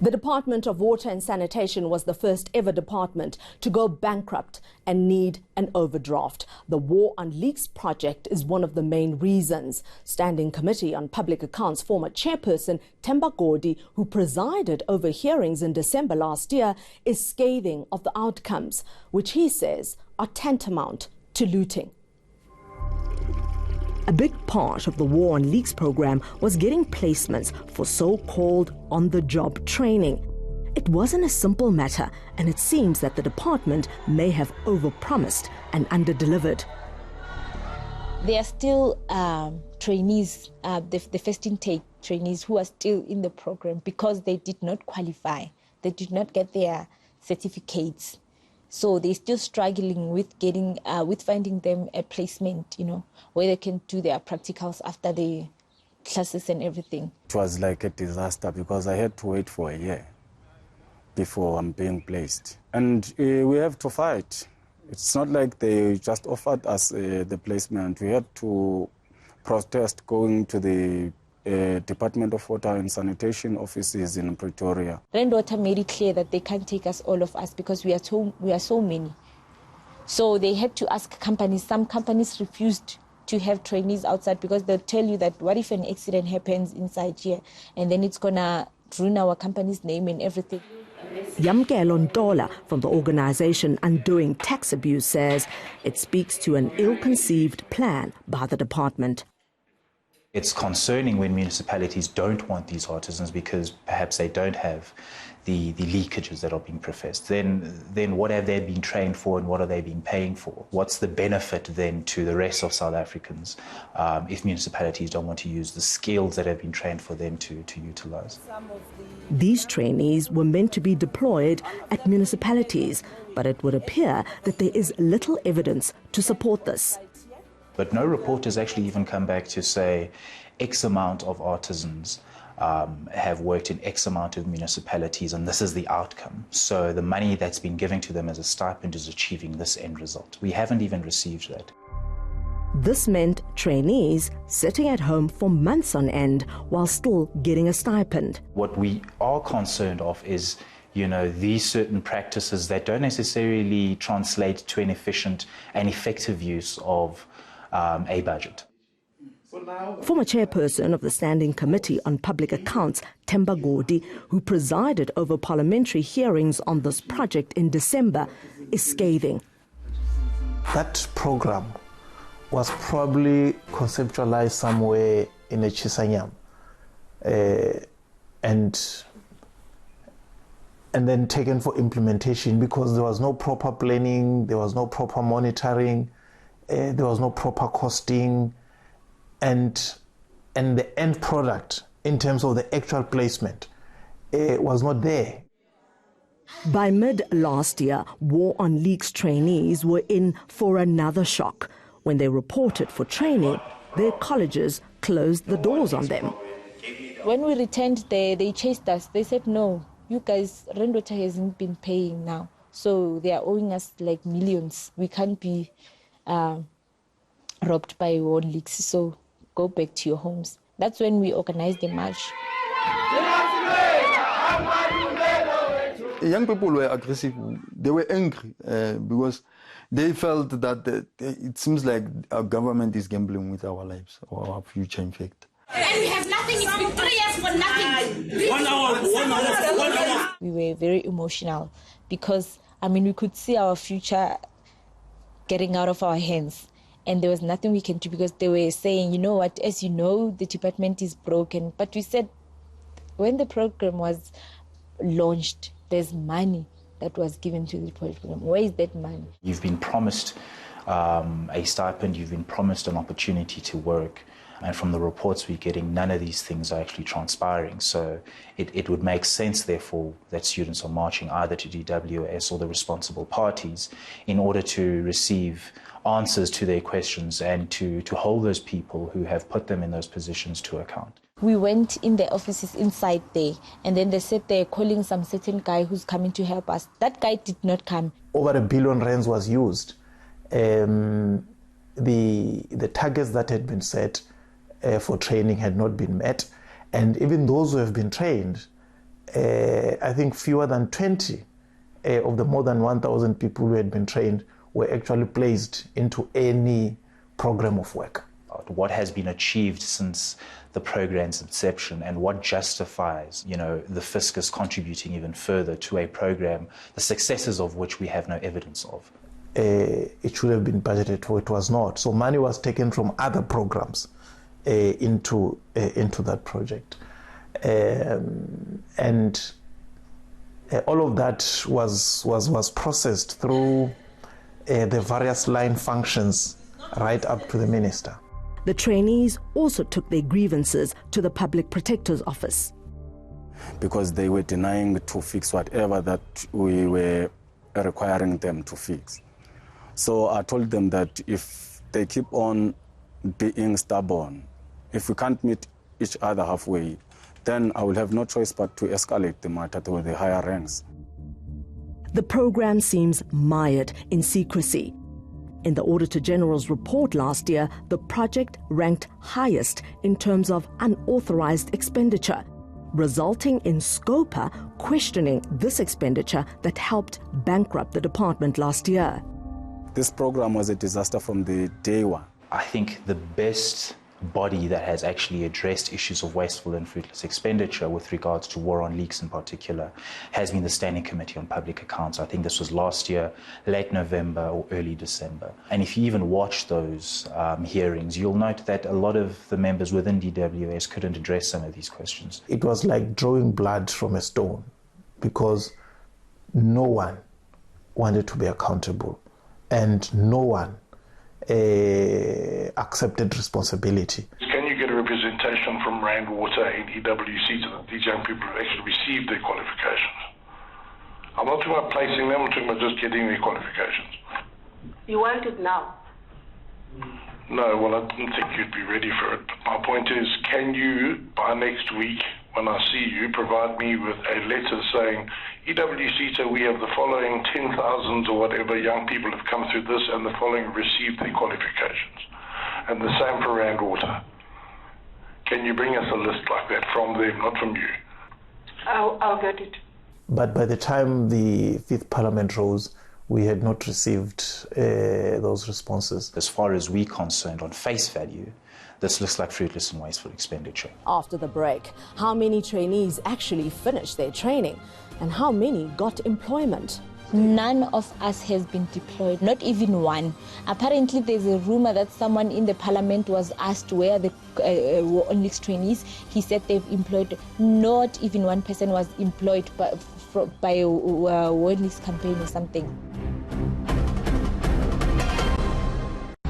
The Department of Water and Sanitation was the first ever department to go bankrupt and need an overdraft. The War on Leaks project is one of the main reasons. Standing Committee on Public Accounts former chairperson Themba Godi, who presided over hearings in December last year, is scathing of the outcomes, which he says are tantamount to looting. A big part of the War on Leaks program was getting placements for so-called on-the-job training. It wasn't a simple matter, and it seems that the department may have overpromised and underdelivered. There are still trainees, the first intake trainees who are still in the program because they did not qualify. They did not get their certificates. So they're still struggling with getting, with finding them a placement, where they can do their practicals after the classes and everything. It was like a disaster because I had to wait for a year before I'm being placed. And we have to fight. It's not like they just offered us the placement. We had to protest going to the Department of Water and Sanitation offices in Pretoria. Rainwater made it clear that they can't take us, all of us, because we are so many. So they had to ask companies. Some companies refused to have trainees outside because they'll tell you that what if an accident happens inside here and then it's gonna ruin our company's name and everything. Yamkelo Ntola from the organization Undoing Tax Abuse says it speaks to an ill-conceived plan by the department. It's concerning when municipalities don't want these artisans because perhaps they don't have the leakages that are being professed. Then what have they been trained for and what are they being paying for? What's the benefit then to the rest of South Africans if municipalities don't want to use the skills that have been trained for them to utilize? These trainees were meant to be deployed at municipalities, but it would appear that there is little evidence to support this. But no report has actually even come back to say X amount of artisans have worked in X amount of municipalities and this is the outcome. So the money that's been given to them as a stipend is achieving this end result. We haven't even received that. This meant trainees sitting at home for months on end while still getting a stipend. What we are concerned of is these certain practices that don't necessarily translate to an efficient and effective use of a budget. Former chairperson of the Standing Committee on Public Accounts, Themba Godi, who presided over parliamentary hearings on this project in December, is scathing. That program was probably conceptualized somewhere in a Chisanyam and then taken for implementation because there was no proper planning, there was no proper monitoring, there was no proper costing, and the end product in terms of the actual placement was not there. By mid last year, War on Leaks trainees were in for another shock. When they reported for training, their colleges closed the doors on them. When we returned there, they chased us. They said, no, you guys, Rainwater hasn't been paying now. So they are owing us like millions. We can't be robbed by War on Leaks. So go back to your homes. That's when we organized the march. Young people were aggressive. They were angry because they felt that it seems like our government is gambling with our lives or our future, in fact. And we have nothing. It's been 3 years for nothing. 1 hour. We were very emotional because, we could see our future getting out of our hands. And there was nothing we can do because they were saying, you know what, as you know, the department is broken. But we said, when the program was launched, there's money that was given to the program. Where is that money? You've been promised a stipend, you've been promised an opportunity to work. And from the reports we're getting, none of these things are actually transpiring. So it would make sense, therefore, that students are marching either to DWS or the responsible parties in order to receive answers to their questions and to hold those people who have put them in those positions to account. We went in the offices inside there, and then they said they're calling some certain guy who's coming to help us. That guy did not come. Over R1 billion was used. The targets that had been set for training had not been met, and even those who have been trained I think fewer than 20 of the more than 1,000 people who had been trained were actually placed into any program of work. What has been achieved since the program's inception, and what justifies, the fiscus contributing even further to a program, the successes of which we have no evidence of. It should have been budgeted for, it was not. So money was taken from other programs into that project. And all of that was processed through the various line functions right up to the minister. The trainees also took their grievances to the Public Protector's Office. Because they were denying to fix whatever that we were requiring them to fix. So I told them that if they keep on being stubborn, if we can't meet each other halfway, then I will have no choice but to escalate the matter to the higher ranks. The program seems mired in secrecy. In the Auditor General's report last year, the project ranked highest in terms of unauthorized expenditure, resulting in Scopa questioning this expenditure that helped bankrupt the department last year. This program was a disaster from the day one. I think the best body that has actually addressed issues of wasteful and fruitless expenditure with regards to war on leaks in particular has been the Standing Committee on Public Accounts. I think this was last year, late November or early December. And if you even watch those hearings, you'll note that a lot of the members within DWS couldn't address some of these questions. It was like drawing blood from a stone because no one wanted to be accountable and no one accepted responsibility. Can you get a representation from Rand Water and EWC so that these young people have actually received their qualifications? I'm not talking about placing them, I'm talking about just getting their qualifications. You want it now? No, well, I didn't think you'd be ready for it. But my point is, can you, by next week, when I see you, provide me with a letter saying, EWC, so we have the following 10,000 or whatever young people have come through this and the following received their qualifications. And the same for Rand Water. Can you bring us a list like that from them, not from you? I'll get it. But by the time the Fifth Parliament rose, we had not received those responses. As far as we're concerned, on face value, this looks like fruitless and wasteful expenditure. After the break, how many trainees actually finished their training and how many got employment? None of us has been deployed, not even one. Apparently, there's a rumor that someone in the parliament was asked where the war on leaks trainees. He said they've employed, not even one person was employed by a war on leaks campaign or something.